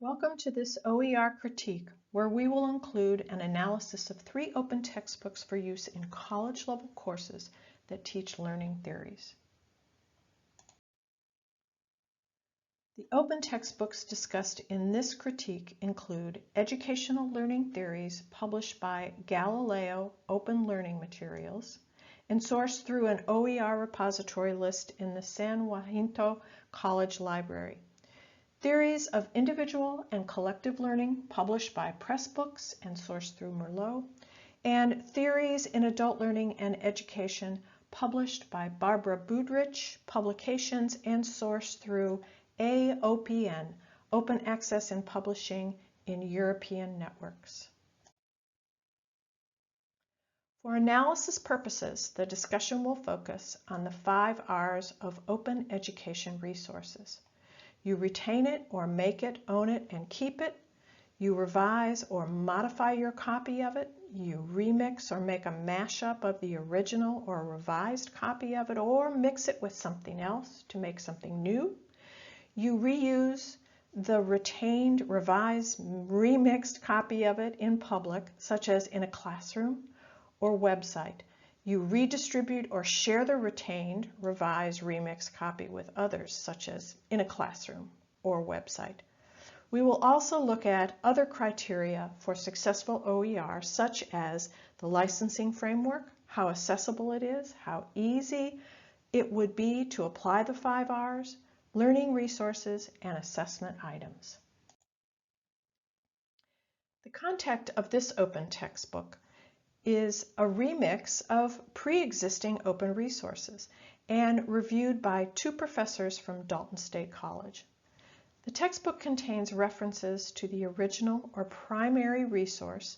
Welcome to this OER critique, where we will include an analysis of 3 open textbooks for use in college-level courses that teach learning theories. The open textbooks discussed in this critique include Educational Learning Theories, published by Galileo Open Learning Materials, and sourced through an OER repository list in the San Jacinto College Library. Theories of Individual and Collective Learning, published by Pressbooks and sourced through Merlot, and Theories in Adult Learning and Education, published by Barbara Budrich Publications and sourced through AOPN, Open Access in Publishing in European Networks. For analysis purposes, the discussion will focus on the 5 R's of open education resources. You retain it or make it, own it, and keep it. You revise or modify your copy of it. You remix or make a mashup of the original or a revised copy of it, or mix it with something else to make something new. You reuse the retained, revised, remixed copy of it in public, such as in a classroom or website. You redistribute or share the retained, revised, remixed copy with others, such as in a classroom or website. We will also look at other criteria for successful OER, such as the licensing framework, how accessible it is, how easy it would be to apply the 5 R's, learning resources, and assessment items. The content of this open textbook is a remix of pre-existing open resources and reviewed by 2 professors from Dalton State College. The textbook contains references to the original or primary resource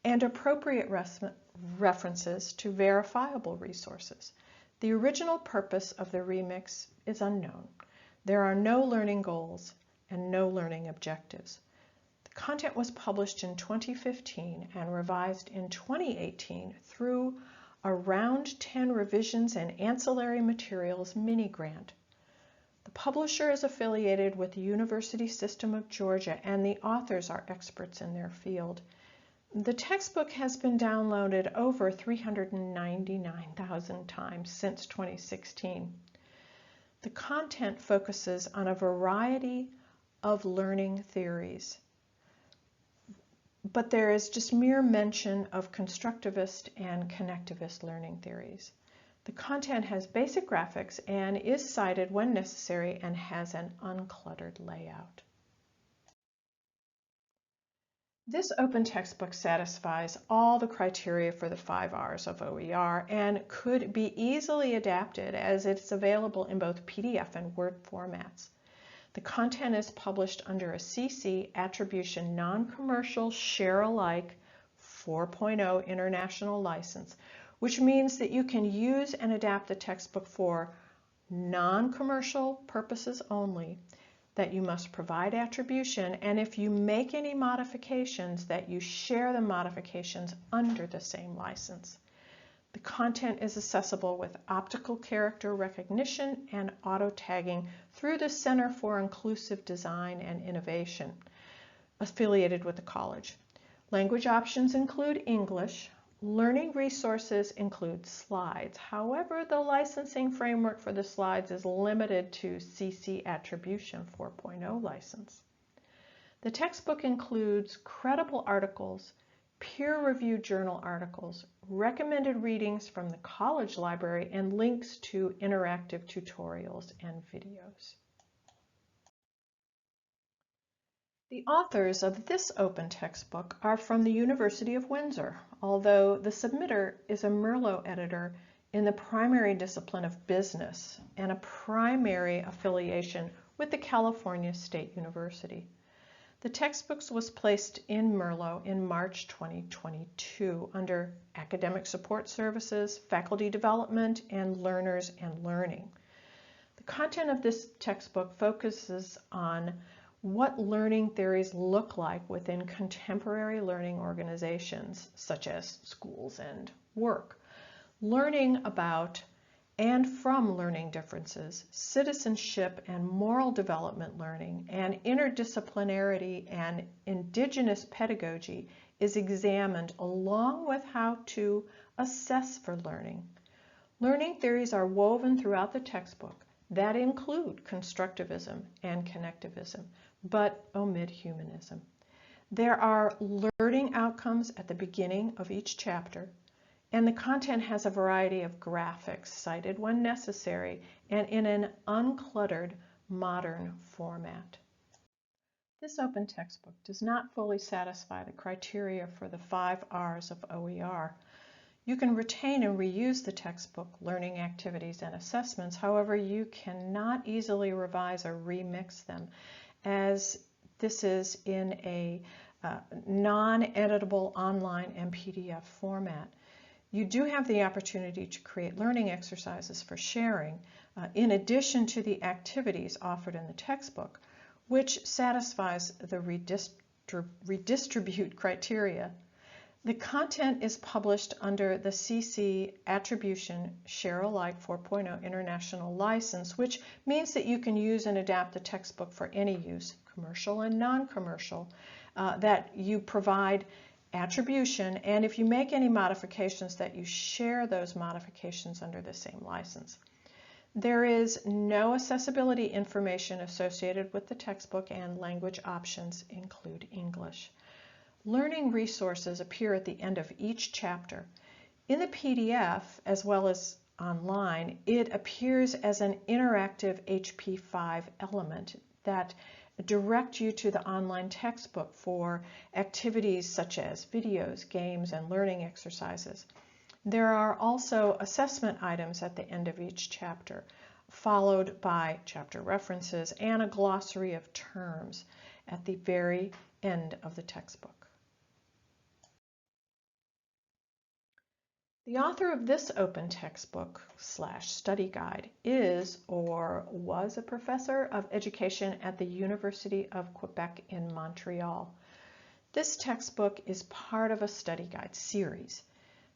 and appropriate references to verifiable resources. The original purpose of the remix is unknown. There are no learning goals and no learning objectives. Content was published in 2015 and revised in 2018 through a Round 10 Revisions and Ancillary Materials mini-grant. The publisher is affiliated with the University System of Georgia, and the authors are experts in their field. The textbook has been downloaded over 399,000 times since 2016. The content focuses on a variety of learning theories, but there is just mere mention of constructivist and connectivist learning theories. The content has basic graphics and is cited when necessary and has an uncluttered layout. This open textbook satisfies all the criteria for the 5 R's of OER and could be easily adapted, as it's available in both PDF and Word formats. The content is published under a CC Attribution Non-Commercial Share-alike 4.0 international license, which means that you can use and adapt the textbook for non-commercial purposes only, that you must provide attribution, and if you make any modifications, that you share the modifications under the same license. The content is accessible with optical character recognition and auto-tagging through the Center for Inclusive Design and Innovation, affiliated with the college. Language options include English. Learning resources include slides. However, the licensing framework for the slides is limited to CC Attribution 4.0 license. The textbook includes credible articles, peer-reviewed journal articles, recommended readings from the college library, and links to interactive tutorials and videos. The authors of this open textbook are from the University of Windsor, although the submitter is a Merlot editor in the primary discipline of business and a primary affiliation with the California State University. The textbooks was placed in Merlot in March 2022 under Academic Support Services, Faculty Development, and Learners and Learning. The content of this textbook focuses on what learning theories look like within contemporary learning organizations, such as schools and work. Learning about and from learning differences, citizenship and moral development learning, and interdisciplinarity and indigenous pedagogy is examined along with how to assess for learning. Learning theories are woven throughout the textbook that include constructivism and connectivism, but omit humanism. There are learning outcomes at the beginning of each chapter, and the content has a variety of graphics cited when necessary and in an uncluttered, modern format. This open textbook does not fully satisfy the criteria for the 5 R's of OER. You can retain and reuse the textbook, learning activities, and assessments. However, you cannot easily revise or remix them, as this is in a non-editable online and PDF format. You do have the opportunity to create learning exercises for sharing, in addition to the activities offered in the textbook, which satisfies the redistribute criteria. The content is published under the CC Attribution Share Alike 4.0 International License, which means that you can use and adapt the textbook for any use, commercial and non-commercial, that you provide attribution, and if you make any modifications, that you share those modifications under the same license. There is no accessibility information associated with the textbook, and language options include English. Learning resources appear at the end of each chapter. In the PDF, as well as online, it appears as an interactive HP5 element that direct you to the online textbook for activities such as videos, games, and learning exercises. There are also assessment items at the end of each chapter, followed by chapter references and a glossary of terms at the very end of the textbook. The author of this open textbook / study guide is or was a professor of education at the University of Quebec in Montreal. This textbook is part of a study guide series.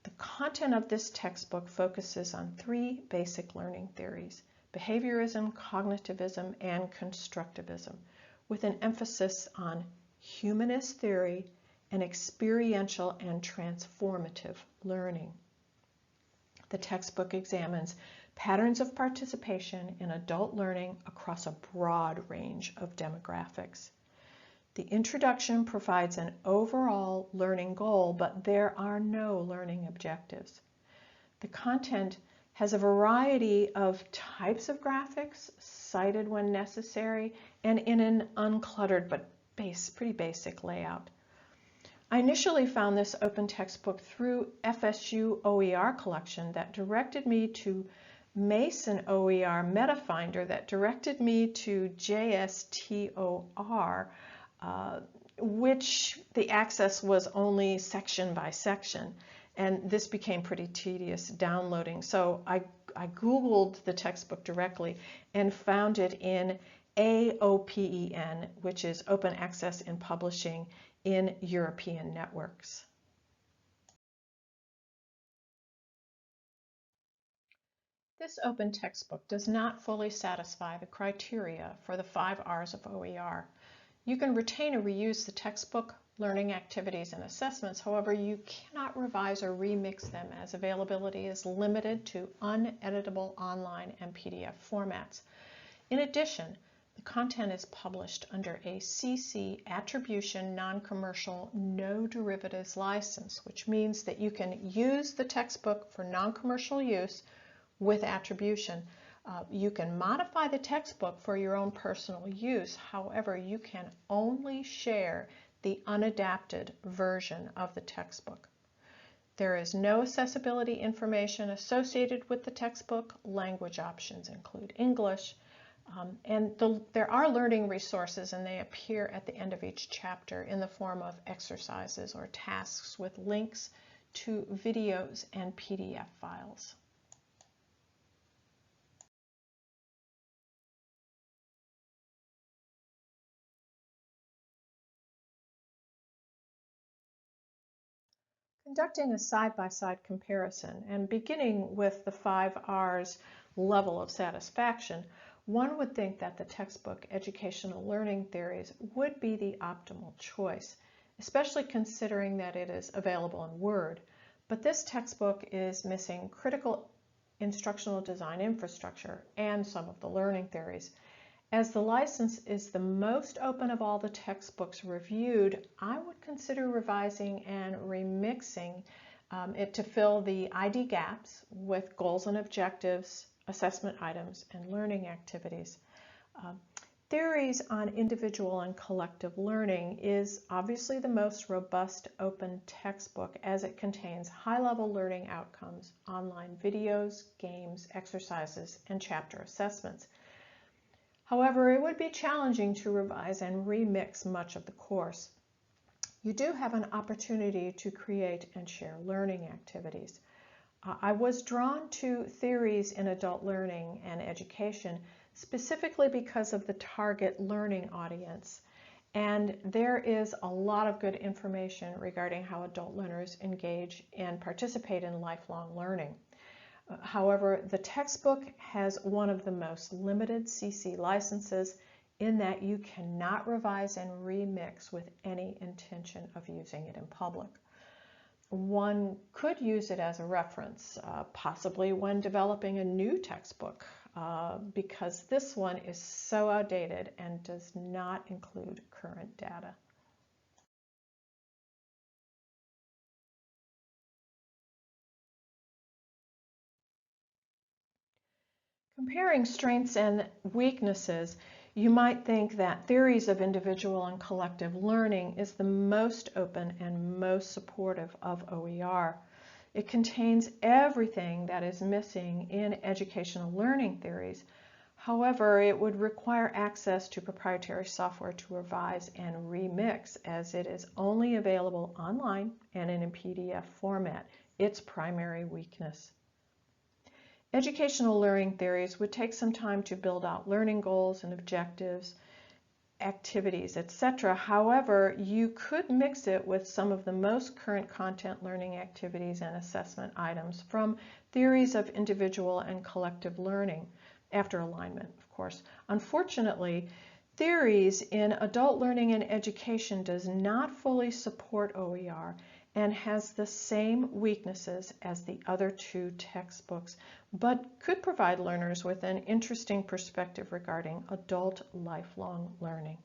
The content of this textbook focuses on 3 basic learning theories: behaviorism, cognitivism, and constructivism, with an emphasis on humanist theory and experiential and transformative learning. The textbook examines patterns of participation in adult learning across a broad range of demographics. The introduction provides an overall learning goal, but there are no learning objectives. The content has a variety of types of graphics cited when necessary and in an uncluttered but pretty basic layout. I initially found this open textbook through FSU OER collection that directed me to Mason OER MetaFinder that directed me to JSTOR, which the access was only section by section, and this became pretty tedious downloading. So I Googled the textbook directly and found it in AOPEN, which is Open Access in Publishing in European networks. This open textbook does not fully satisfy the criteria for the 5 R's of OER. You can retain or reuse the textbook, learning activities, and assessments. However, you cannot revise or remix them, as availability is limited to uneditable online and PDF formats. In addition, the content is published under a CC Attribution Non-Commercial No Derivatives license, which means that you can use the textbook for non-commercial use with attribution. You can modify the textbook for your own personal use. However, you can only share the unadapted version of the textbook. There is no accessibility information associated with the textbook. Language options include English. There are learning resources, and they appear at the end of each chapter in the form of exercises or tasks with links to videos and PDF files. Conducting a side-by-side comparison and beginning with the 5 R's level of satisfaction, one would think that the textbook Educational Learning Theories would be the optimal choice, especially considering that it is available in Word. But this textbook is missing critical instructional design infrastructure and some of the learning theories. As the license is the most open of all the textbooks reviewed, I would consider revising and remixing it to fill the ID gaps with goals and objectives, assessment items, and learning activities. Theories on individual and collective learning is obviously the most robust open textbook as it contains high-level learning outcomes, online videos, games, exercises, and chapter assessments. However, it would be challenging to revise and remix much of the course. You do have an opportunity to create and share learning activities. I was drawn to theories in adult learning and education specifically because of the target learning audience. And there is a lot of good information regarding how adult learners engage and participate in lifelong learning. However, the textbook has one of the most limited CC licenses in that you cannot revise and remix with any intention of using it in public. One could use it as a reference, possibly when developing a new textbook, because this one is so outdated and does not include current data. Comparing strengths and weaknesses, you might think that theories of individual and collective learning is the most open and most supportive of OER. It contains everything that is missing in educational learning theories. However, it would require access to proprietary software to revise and remix, as it is only available online and in a PDF format, its primary weakness. Educational learning theories would take some time to build out learning goals and objectives, activities, etc. However, you could mix it with some of the most current content learning activities and assessment items from theories of individual and collective learning, after alignment, of course. Unfortunately, theories in adult learning and education does not fully support OER and has the same weaknesses as the other two textbooks, but could provide learners with an interesting perspective regarding adult lifelong learning.